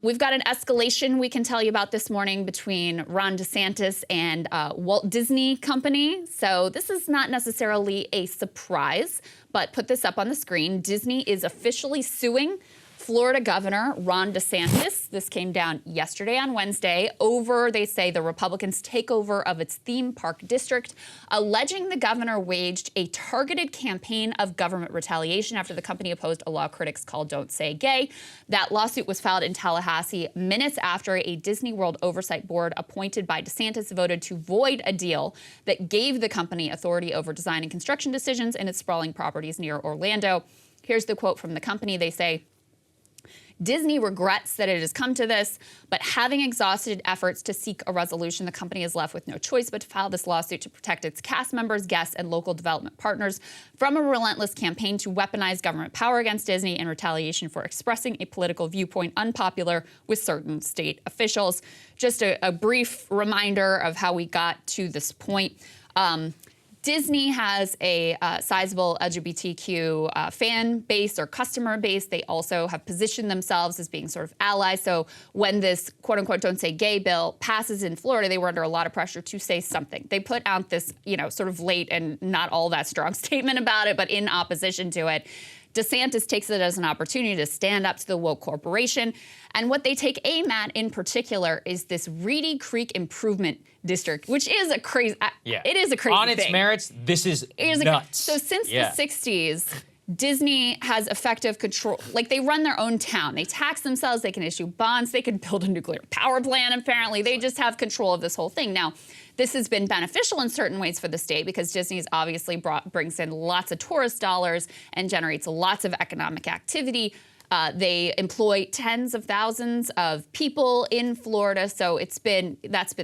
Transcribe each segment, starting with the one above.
We've got an escalation we can tell you about this morning between Ron DeSantis and Walt Disney Company. So this is not necessarily a surprise, but put this up on the screen. Disney is officially suing Florida Governor Ron DeSantis. This came down yesterday on Wednesday over, they say, the Republicans' takeover of its theme park district, alleging the governor waged a targeted campaign of government retaliation after the company opposed a law critics call Don't Say Gay. That lawsuit was filed in Tallahassee minutes after a Disney World Oversight Board appointed by DeSantis voted to void a deal that gave the company authority over design and construction decisions in its sprawling properties near Orlando. Here's the quote from the company. They say, Disney regrets that it has come to this, but having exhausted efforts to seek a resolution, the company is left with no choice but to file this lawsuit to protect its cast members, guests, and local development partners from a relentless campaign to weaponize government power against Disney in retaliation for expressing a political viewpoint unpopular with certain state officials. Just a brief reminder of how we got to this point. Disney has a sizable LGBTQ fan base or customer base. They also have positioned themselves as being sort of allies. So when this quote unquote Don't Say Gay bill passes in Florida, they were under a lot of pressure to say something. They put out this, sort of late and not all that strong statement about it, but in opposition to it. DeSantis takes it as an opportunity to stand up to the woke corporation. And what they take aim at in particular is this Reedy Creek Improvement District, which is a crazy, it is a crazy On its thing. merits, this is nuts. So since the 60s, Disney has effective control. Like, they run their own town. They tax themselves. They can issue bonds. They can build a nuclear power plant, apparently. They just have control of this whole thing. Now, this has been beneficial in certain ways for the state because Disney's obviously brings in lots of tourist dollars and generates lots of economic activity. They employ tens of thousands of people in Florida, so that's been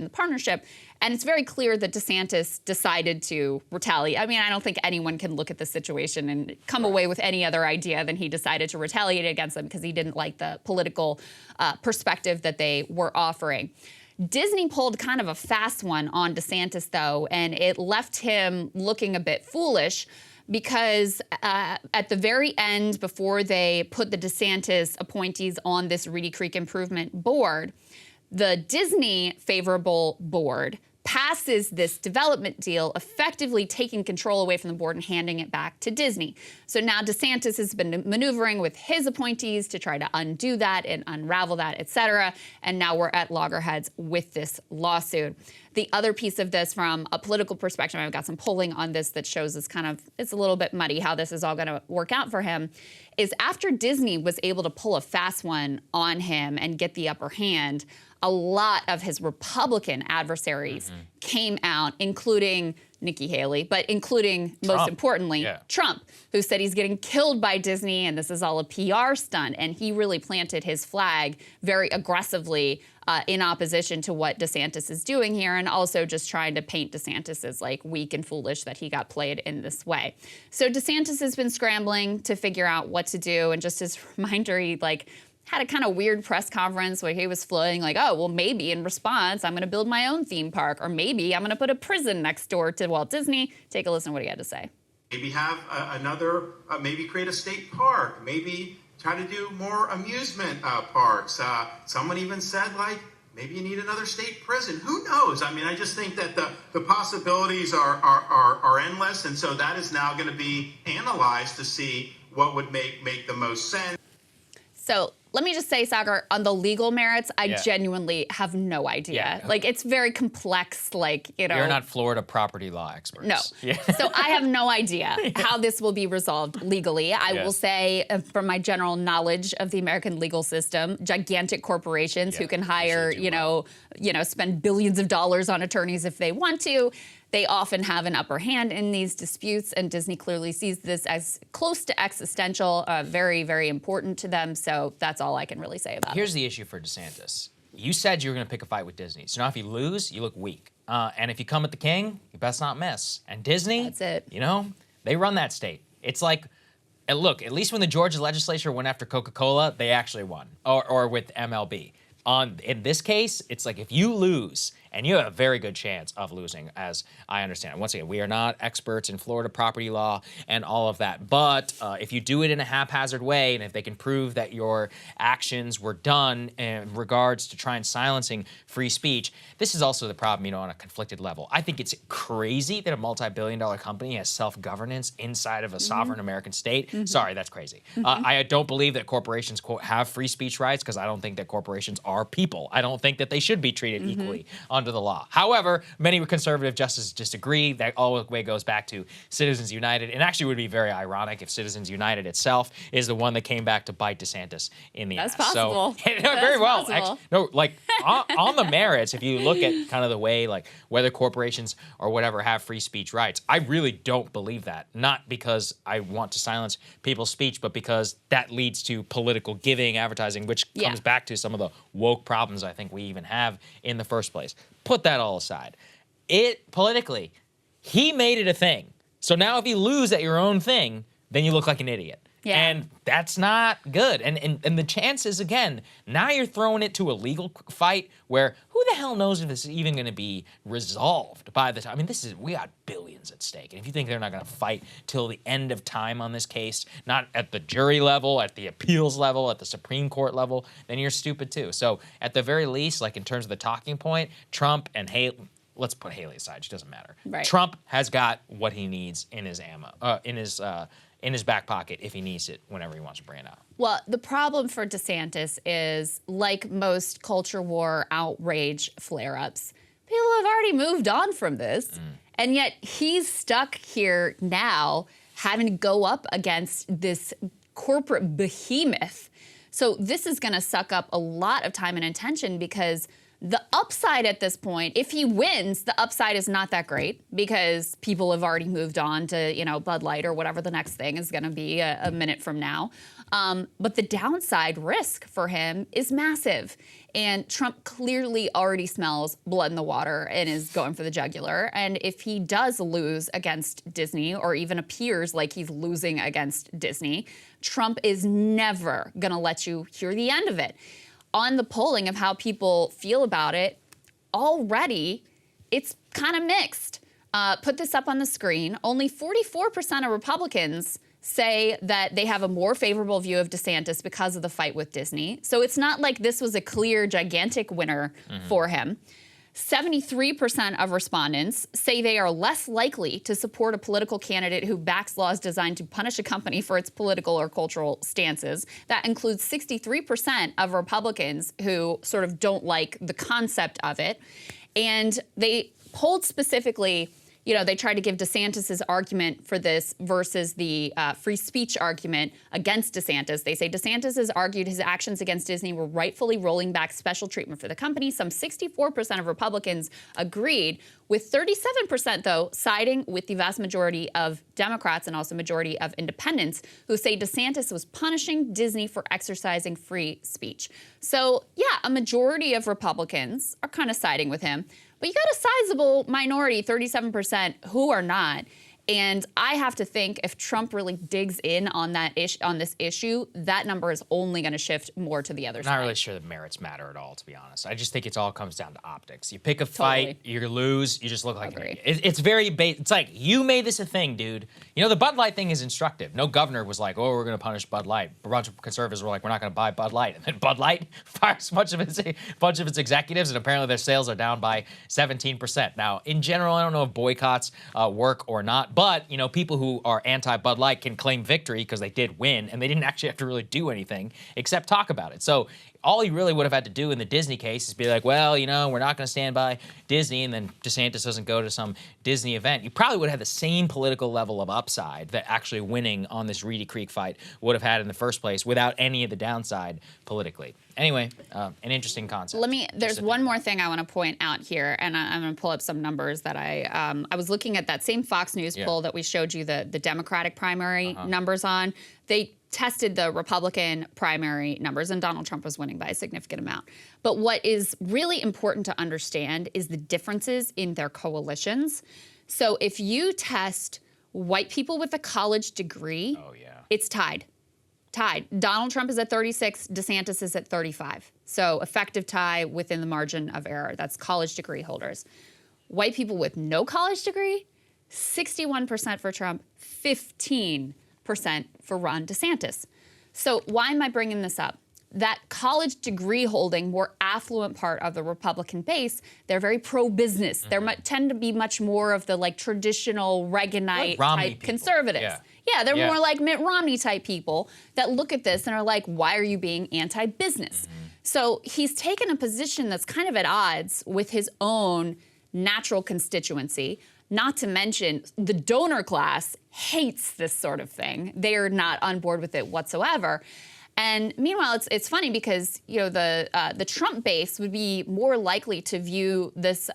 the partnership. And it's very clear that DeSantis decided to retaliate. I mean, I don't think anyone can look at the situation and come away with any other idea than he decided to retaliate against them because he didn't like the political perspective that they were offering. Disney pulled kind of a fast one on DeSantis, though, and it left him looking a bit foolish because at the very end, before they put the DeSantis appointees on this Reedy Creek Improvement Board, the Disney favorable board passes this development deal, effectively taking control away from the board and handing it back to Disney. So now DeSantis has been maneuvering with his appointees to try to undo that and unravel that, et cetera. And now we're at loggerheads with this lawsuit. The other piece of this from a political perspective, I've got some polling on this that shows it's a little bit muddy how this is all going to work out for him, is after Disney was able to pull a fast one on him and get the upper hand, a lot of his Republican adversaries came out, including Nikki Haley, but including, most importantly, Trump, who said he's getting killed by Disney and this is all a PR stunt. And he really planted his flag very aggressively in opposition to what DeSantis is doing here, and also just trying to paint DeSantis as like weak and foolish that he got played in this way. So DeSantis has been scrambling to figure out what to do. And just as a reminder, he had a kind of weird press conference where he was floating like, oh, well, maybe in response, I'm going to build my own theme park, or maybe I'm going to put a prison next door to Walt Disney. Take a listen to what he had to say. Maybe have maybe create a state park, maybe try to do more amusement parks. Someone even said, maybe you need another state prison. Who knows? I mean, I just think that the possibilities are endless. And so that is now going to be analyzed to see what would make the most sense. So let me just say, Saagar, on the legal merits, I genuinely have no idea. It's very complex, You're not Florida property law experts. No. So I have no idea how this will be resolved legally. I will say, from my general knowledge of the American legal system, gigantic corporations who can hire, spend billions of dollars on attorneys if they want to, they often have an upper hand in these disputes, and Disney clearly sees this as close to existential, very, very important to them. So that's all I can really say about it. Here's the issue for DeSantis. You said you were going to pick a fight with Disney. So now if you lose, you look weak. And if you come at the king, you best not miss. And Disney, that's it. They run that state. It's like, look, at least when the Georgia legislature went after Coca-Cola, they actually won, or with MLB. in this case, it's like if you lose, and you have a very good chance of losing, as I understand it. Once again, we are not experts in Florida property law and all of that. But if you do it in a haphazard way, and if they can prove that your actions were done in regards to trying silencing free speech, this is also the problem, on a conflicted level. I think it's crazy that a multi-billion-dollar company has self-governance inside of a sovereign American state. Sorry, that's crazy. I don't believe that corporations, quote, have free speech rights, because I don't think that corporations are people. I don't think that they should be treated equally under the law. However, many conservative justices disagree. That all the way goes back to Citizens United, and actually would be very ironic if Citizens United itself is the one that came back to bite DeSantis in the ass. That's possible. So, very well. On the merits, if you look at kind of the way, like, whether corporations or whatever have free speech rights, I really don't believe that. Not because I want to silence people's speech, but because that leads to political giving, advertising, which comes back to some of the woke problems I think we even have in the first place. Put that all aside. Politically, he made it a thing. So now if you lose at your own thing, then you look like an idiot. Yeah. And that's not good. And the chances, again, now you're throwing it to a legal fight where who the hell knows if this is even going to be resolved by the time. I mean, we got billions at stake. And if you think they're not going to fight till the end of time on this case, not at the jury level, at the appeals level, at the Supreme Court level, then you're stupid too. So at the very least, like in terms of the talking point, Trump and Haley, let's put Haley aside. She doesn't matter. Right. Trump has got what he needs in his in his back pocket if he needs it whenever he wants to bring it out. Well, the problem for DeSantis is, like most culture war outrage flare-ups, people have already moved on from this, and yet he's stuck here now having to go up against this corporate behemoth. So this is going to suck up a lot of time and attention, because the upside at this point, if he wins, the upside is not that great, because people have already moved on to, Bud Light or whatever the next thing is going to be a minute from now. But the downside risk for him is massive. And Trump clearly already smells blood in the water and is going for the jugular. And if he does lose against Disney, or even appears like he's losing against Disney, Trump is never going to let you hear the end of it. On the polling of how people feel about it, already it's kind of mixed. Put this up on the screen. Only 44% of Republicans say that they have a more favorable view of DeSantis because of the fight with Disney. So it's not like this was a clear, gigantic winner for him. 73% of respondents say they are less likely to support a political candidate who backs laws designed to punish a company for its political or cultural stances. That includes 63% of Republicans who sort of don't like the concept of it. And they polled specifically, they tried to give DeSantis's argument for this versus the free speech argument against DeSantis. They say DeSantis has argued his actions against Disney were rightfully rolling back special treatment for the company. Some 64% of Republicans agreed, with 37%, though, siding with the vast majority of Democrats and also majority of independents who say DeSantis was punishing Disney for exercising free speech. So, yeah, a majority of Republicans are kind of siding with him. But you got a sizable minority, 37%, who are not. And I have to think if Trump really digs in on this issue, that number is only going to shift more to the other side. I'm not really sure the merits matter at all, to be honest. I just think it all comes down to optics. You pick a fight, you lose, you just look like an idiot. It's very it's like, you made this a thing, dude. The Bud Light thing is instructive. No governor was like, oh, we're going to punish Bud Light. A bunch of conservatives were like, we're not going to buy Bud Light. And then Bud Light fires a bunch of its executives, and apparently their sales are down by 17%. Now, in general, I don't know if boycotts work or not, but, people who are anti-Bud Light can claim victory because they did win, and they didn't actually have to really do anything except talk about it. So all he really would have had to do in the Disney case is be like, well, we're not going to stand by Disney, and then DeSantis doesn't go to some Disney event. You probably would have the same political level of upside that actually winning on this Reedy Creek fight would have had in the first place without any of the downside politically. Anyway, an interesting concept. There's one more thing I want to point out here, and I'm going to pull up some numbers that I was looking at that same Fox News poll that we showed you the Democratic primary numbers on. They tested the Republican primary numbers, and Donald Trump was winning by a significant amount. But what is really important to understand is the differences in their coalitions. So if you test white people with a college degree, it's tied tied. Donald Trump is at 36, DeSantis is at 35. So effective tie within the margin of error. That's college degree holders. White people with no college degree, 61% for Trump, 15% for Ron DeSantis. So why am I bringing this up? That college degree holding, more affluent part of the Republican base, they're very pro-business. They tend to be much more of the like traditional Reaganite type conservatives. Yeah, they're more like Mitt Romney type people that look at this and are like, why are you being anti-business? So he's taken a position that's kind of at odds with his own natural constituency. Not to mention the donor class hates this sort of thing. They are not on board with it whatsoever. And meanwhile, it's funny because the Trump base would be more likely to view this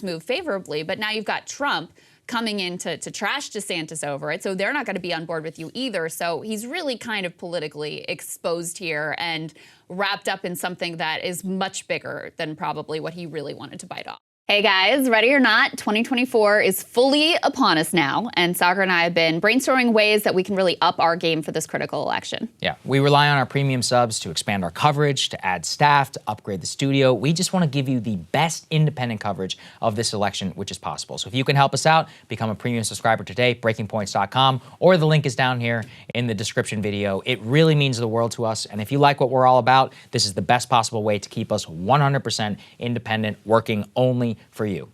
move favorably, but now you've got Trump coming in to trash DeSantis over it, so they're not going to be on board with you either. So he's really kind of politically exposed here and wrapped up in something that is much bigger than probably what he really wanted to bite off. Hey guys, ready or not, 2024 is fully upon us now, and Saagar and I have been brainstorming ways that we can really up our game for this critical election. Yeah, we rely on our premium subs to expand our coverage, to add staff, to upgrade the studio. We just want to give you the best independent coverage of this election, which is possible. So if you can help us out, become a premium subscriber today, breakingpoints.com, or the link is down here in the description video. It really means the world to us, and if you like what we're all about, this is the best possible way to keep us 100% independent, working only for you.